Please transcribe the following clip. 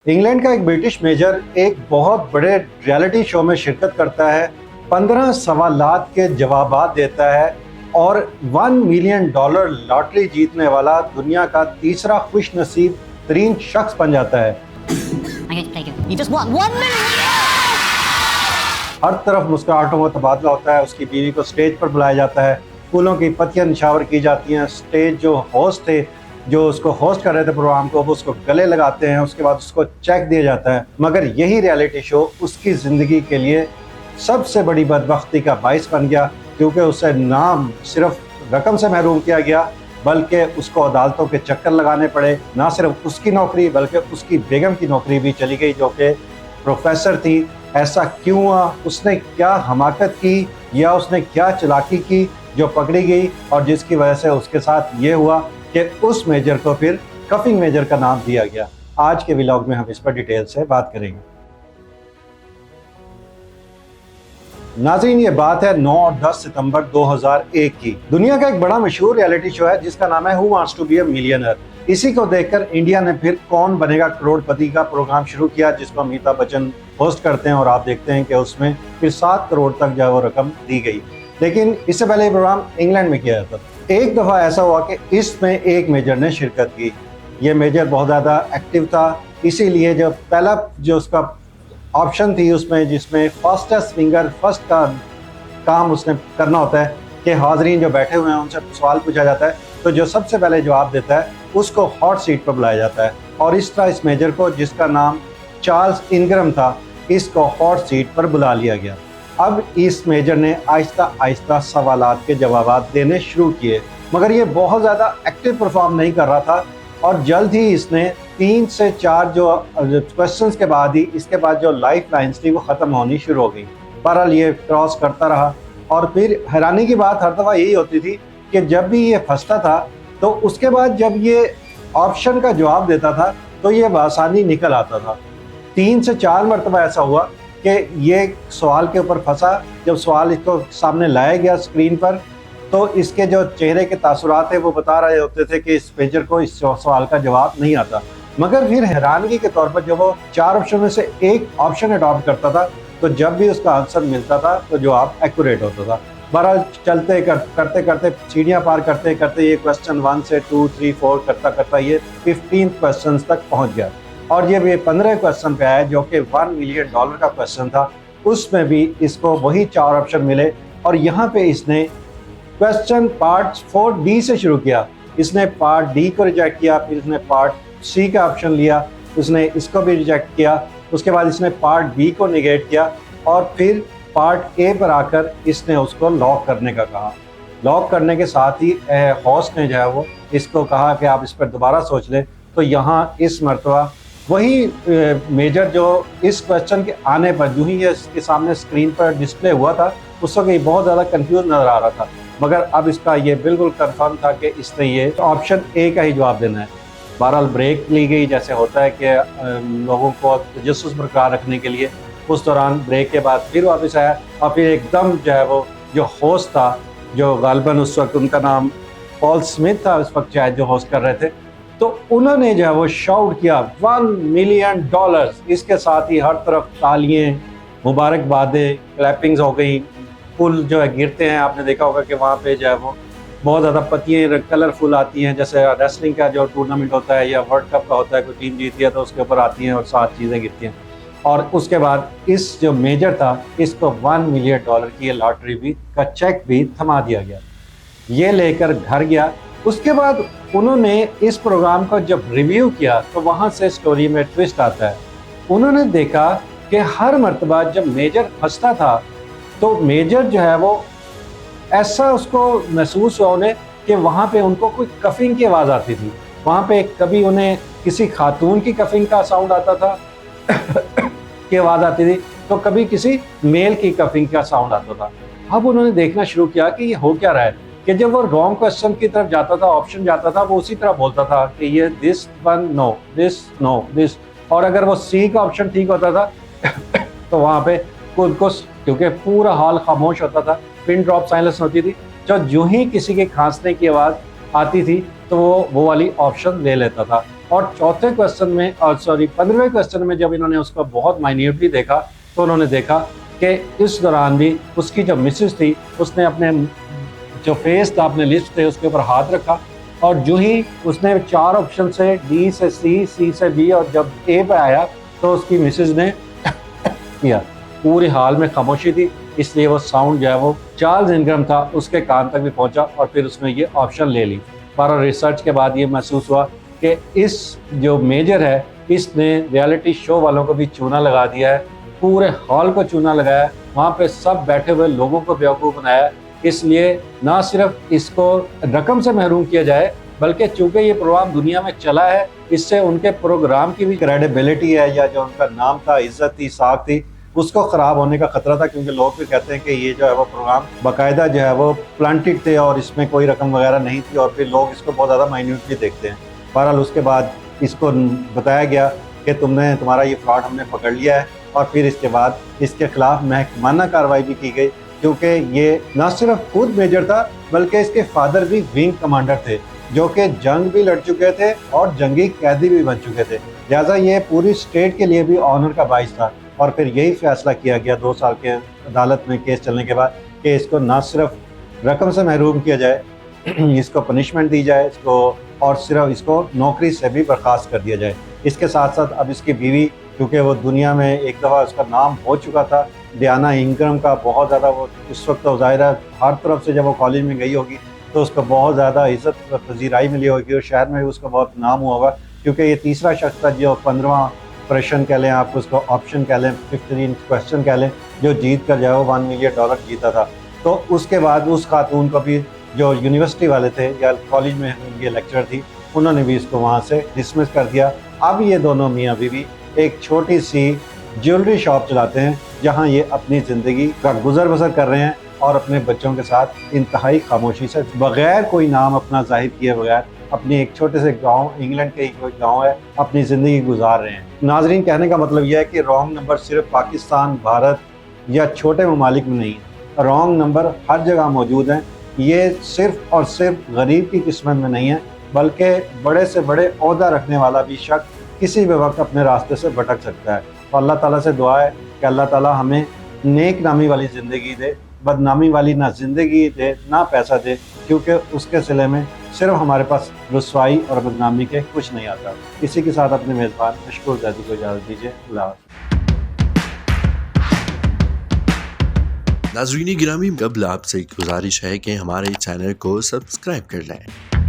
England का एक British major एक बहुत बड़े रियलिटी शो में शिरकत करता है, 15 सवालात के जवाबात देता है और $1 मिलियन लॉटरी जीतने वाला दुनिया का तीसरा खुश नसीब तरीन शख्स बन जाता है। You just won $1 million! हर तरफ मुस्कुराहटों का तबादला होता है। उसकी बीवी को स्टेज पर बुलाया जाता है, फूलों की पत्तियां निछावर की जाती हैं। स्टेज जो होस्ट थे, जो उसको होस्ट कर रहे थे प्रोग्राम को, वो उसको गले लगाते हैं। उसके बाद उसको चेक दिया जाता है। मगर यही रियलिटी शो उसकी ज़िंदगी के लिए सबसे बड़ी बदबख्ती का बाइस बन गया, क्योंकि उसे नाम सिर्फ रकम से महरूम किया गया, बल्कि उसको अदालतों के चक्कर लगाने पड़े। ना सिर्फ उसकी नौकरी बल्कि उसकी बेगम की नौकरी भी चली गई, जो कि प्रोफेसर थी। ऐसा क्यों हुआ? उसने क्या हमाकत की या उसने क्या चालाकी की जो पकड़ी गई, और जिसकी वजह से उसके साथ ये हुआ कि उस मेजर को फिर कफिंग मेजर का नाम दिया गया। आज के व्लॉग में हम इस पर डिटेल से बात करेंगे। नाज़रीन, ये बात है 9 और 10 सितंबर 2001 की। दुनिया का एक बड़ा मशहूर रियलिटी शो है जिसका नाम है who wants to be a millionaire. इसी को देखकर इंडिया ने फिर कौन बनेगा करोड़पति का प्रोग्राम शुरू किया, जिसको अमिताभ बच्चन होस्ट करते हैं। और आप देखते हैं कि उसमें फिर 7 करोड़ तक जो है वो रकम दी गई। लेकिन इससे पहले ये प्रोग्राम इंग्लैंड में किया जाता था। एक दफ़ा ऐसा हुआ कि इसमें एक मेजर ने शिरकत की। ये मेजर बहुत ज़्यादा एक्टिव था, इसीलिए जो पहला जो उसका ऑप्शन थी उसमें, जिसमें फास्टेस्ट फिंगर फर्स्ट का काम उसने करना होता है कि हाजरीन जो बैठे हुए हैं उनसे सवाल पूछा जाता है, तो जो सबसे पहले जवाब देता है उसको हॉट सीट पर बुलाया जाता है। और इस तरह इस मेजर को, जिसका नाम चार्ल्स इंग्रम था, इसको हॉट सीट पर बुला लिया गया। अब इस मेजर ने आहिस्ता आहिस्ता सवालात के जवाब देने शुरू किए, मगर ये बहुत ज़्यादा एक्टिव परफॉर्म नहीं कर रहा था। और जल्द ही इसने 3 से 4 जो क्वेश्चंस के बाद ही इसके बाद जो लाइफ लाइन्स थी वो ख़त्म होनी शुरू हो गई। बहरहाल ये क्रॉस करता रहा। और फिर हैरानी की बात हर दफ़ा यही होती थी कि जब भी ये फंसता था तो उसके बाद जब ये ऑप्शन का जवाब देता था तो ये आसानी निकल आता था। 3 से 4 मरतबा ऐसा हुआ कि ये सवाल के ऊपर फंसा। जब सवाल इसको सामने लाया गया स्क्रीन पर, तो इसके जो चेहरे के तासुरात थे वो बता रहे होते थे कि इस मेजर को इस सवाल का जवाब नहीं आता। मगर फिर हैरानगी के तौर पर जब वो 4 ऑप्शन में से एक ऑप्शन अडॉप्ट करता था, तो जब भी उसका आंसर मिलता था तो जवाब एक्यूरेट होता था। बहरहाल चलते करते करते सीढ़ियाँ पार करते करते ये क्वेश्चन 1 से 2, 3, 4 करता करता ये 15 क्वेश्चन तक पहुँच गया। और ये 15 क्वेश्चन पे आया जो कि $1 मिलियन का क्वेश्चन था। उसमें भी इसको वही 4 ऑप्शन मिले और यहाँ पे इसने क्वेश्चन पार्ट 4D से शुरू किया। इसने पार्ट डी को रिजेक्ट किया, फिर इसने पार्ट सी का ऑप्शन लिया, उसने इसको भी रिजेक्ट किया। उसके बाद इसने पार्ट बी को निगेट किया और फिर पार्ट ए पर आकर इसने उसको लॉक करने का कहा। लॉक करने के साथ ही होस्ट ने जो है वो इसको कहा कि आप इस पर दोबारा सोच लें। तो यहाँ इस मरतबा वही मेजर जो इस क्वेश्चन के आने पर जो ही ये इसके सामने स्क्रीन पर डिस्प्ले हुआ था, उस वक्त ये बहुत ज़्यादा कंफ्यूज नज़र आ रहा था। मगर अब इसका ये बिल्कुल कंफर्म था कि इसने ये ऑप्शन ए का ही जवाब देना है। बहरहाल ब्रेक ली गई, जैसे होता है कि लोगों को तजस्सुस बरकरार रखने के लिए। उस दौरान ब्रेक के बाद फिर वापस आया और फिर एकदम जो है वो जो होस्ट था, जो गालिबन उस वक्त उनका नाम पॉल स्मिथ था उस वक्त शायद जो होस्ट कर रहे थे, तो उन्होंने जो है वो शाउट किया $1 मिलियन। इसके साथ ही हर तरफ तालियां, मुबारकबादें, क्लैपिंग्स हो गई। फूल जो है गिरते हैं, आपने देखा होगा कि वहाँ पे जो है वो बहुत ज़्यादा पत्तियाँ कलरफुल आती हैं। जैसे रेसलिंग का जो टूर्नामेंट होता है या वर्ल्ड कप का होता है, कोई टीम जीती है तो उसके ऊपर आती हैं और 7 चीज़ें गिरती हैं। और उसके बाद इस जो मेजर था इसको $1 मिलियन की ये लॉटरी भी का चेक भी थमा दिया गया। ये लेकर घर गया। उसके बाद उन्होंने इस प्रोग्राम को जब रिव्यू किया तो वहाँ से स्टोरी में ट्विस्ट आता है। उन्होंने देखा कि हर मरतबा जब मेजर फंसता था तो मेजर जो है वो ऐसा उसको महसूस हुआ उन्हें कि वहाँ पे उनको कोई कफिंग की आवाज़ आती थी। वहाँ पे कभी उन्हें किसी खातून की कफिंग का साउंड आता था की आवाज़ आती थी, तो कभी किसी मेल की कफिंग का साउंड आता था। अब उन्होंने देखना शुरू किया कि ये हो क्या रहा है, कि जब वो रॉन्ग क्वेश्चन की तरफ जाता था, ऑप्शन जाता था, वो उसी तरह बोलता था कि ये this one no, this no, this. और अगर वो सी का ऑप्शन ठीक होता था तो वहाँ पे खुद को, क्योंकि पूरा हाल खामोश होता था, पिन ड्रॉप साइलेंस होती थी, जो ही किसी के खांसने की आवाज़ आती थी तो वो वाली ऑप्शन ले लेता था। और चौथे क्वेश्चन में 15वें क्वेश्चन में जब इन्होंने उसको बहुत माइन्यूटली देखा तो उन्होंने देखा कि इस दौरान भी उसकी जो मिसेस थी उसने अपने जो फेस था, अपने लिस्ट थे, उसके ऊपर हाथ रखा और जो ही उसने 4 ऑप्शन से डी से सी से बी और जब ए पे आया तो उसकी मिसेस ने किया। पूरे हाल में खामोशी थी, इसलिए वो साउंड जो है वो चार्ल्स इनग्रैम था उसके कान तक भी पहुंचा और फिर उसने ये ऑप्शन ले ली। पर रिसर्च के बाद ये महसूस हुआ कि इस जो मेजर है इसने रियलिटी शो वालों को भी चूना लगा दिया है, पूरे हॉल को चूना लगाया है, वहाँ पे सब बैठे हुए लोगों को बेवकूफ़ बनाया है। इसलिए ना सिर्फ इसको रकम से महरूम किया जाए बल्कि चूंकि ये प्रोग्राम दुनिया में चला है इससे उनके प्रोग्राम की भी क्रेडिबिलिटी है या जो उनका नाम था, इज्जत थी, साख थी, उसको ख़राब होने का ख़तरा था। क्योंकि लोग भी कहते हैं कि ये जो है वो प्रोग्राम बाकायदा जो है वो प्लांटेड थे और इसमें कोई रकम वगैरह नहीं थी और फिर लोग इसको बहुत ज़्यादा माइन्यूटली देखते हैं। बहरहाल उसके बाद इसको बताया गया कि तुम्हारा ये फ्रॉड हमने पकड़ लिया है और फिर इसके बाद इसके खिलाफ महकमाना कार्रवाई भी की गई क्योंकि ये ना सिर्फ खुद मेजर था बल्कि इसके फादर भी विंग कमांडर थे जो कि जंग भी लड़ चुके थे और जंगी कैदी भी बन चुके थे। लिहाजा ये पूरी स्टेट के लिए भी ऑनर का बाइस था और फिर यही फैसला किया गया 2 साल के अदालत में केस चलने के बाद कि इसको ना सिर्फ रकम से महरूम किया जाए, इसको पनिशमेंट दी जाए इसको और सिर्फ इसको नौकरी से भी बर्खास्त कर दिया जाए। इसके साथ साथ अब इसकी बीवी, क्योंकि वो दुनिया में एक दफ़ा उसका नाम हो चुका था, डियाना इंग्रैम का बहुत ज़्यादा, वो इस वक्त तो ज़ाहिर है हर तरफ से जब वो कॉलेज में गई होगी तो उसको बहुत ज़्यादा इज़्ज़त पजीराई मिली होगी और शहर में भी उसका बहुत नाम हुआ होगा क्योंकि ये तीसरा शख्स था जो 15वां प्रश्न कह लें, आप उसको ऑप्शन कह लें, 15 क्वेश्चन कह लें, जो जीत कर जाए वो $1 मिलियन जीता था। तो उसके बाद उस खातून को भी जो यूनिवर्सिटी वाले थे या कॉलेज में ये लेक्चरर थी उन्होंने भी इसको वहाँ से डिसमिस कर दिया। अब ये दोनों मियाँ बीवी एक छोटी सी ज्वेलरी शॉप चलाते हैं जहाँ ये अपनी ज़िंदगी का गुजर बसर कर रहे हैं और अपने बच्चों के साथ इंतहाई खामोशी से बग़ैर कोई नाम अपना जाहिर किए बगैर अपने एक छोटे से गांव, इंग्लैंड के कोई गांव है, अपनी ज़िंदगी गुजार रहे हैं। नाजरीन, कहने का मतलब यह है कि रॉन्ग नंबर सिर्फ पाकिस्तान, भारत या छोटे ममालिक में नहीं है, रॉन्ग नंबर हर जगह मौजूद हैं। ये सिर्फ और सिर्फ गरीब की किस्मत में नहीं है बल्कि बड़े से बड़े ओहदा रखने वाला भी शख्स किसी भी वक्त अपने रास्ते से भटक सकता है। तो अल्लाह ताला से दुआ है कि अल्लाह ताला हमें नेक नामी वाली ज़िंदगी दे, बदनामी वाली ना ज़िंदगी दे ना पैसा दे, क्योंकि उसके सिले में सिर्फ हमारे पास रुसवाई और बदनामी के कुछ नहीं आता। इसी के साथ अपने मेज़बान मशकूर ज़ैदी को इजाज़त दीजिए। अल्लाह हाफ़िज़। नाज़रीन गिरामी, कबल आपसे एक गुजारिश है कि हमारे चैनल को सब्सक्राइब कर लें।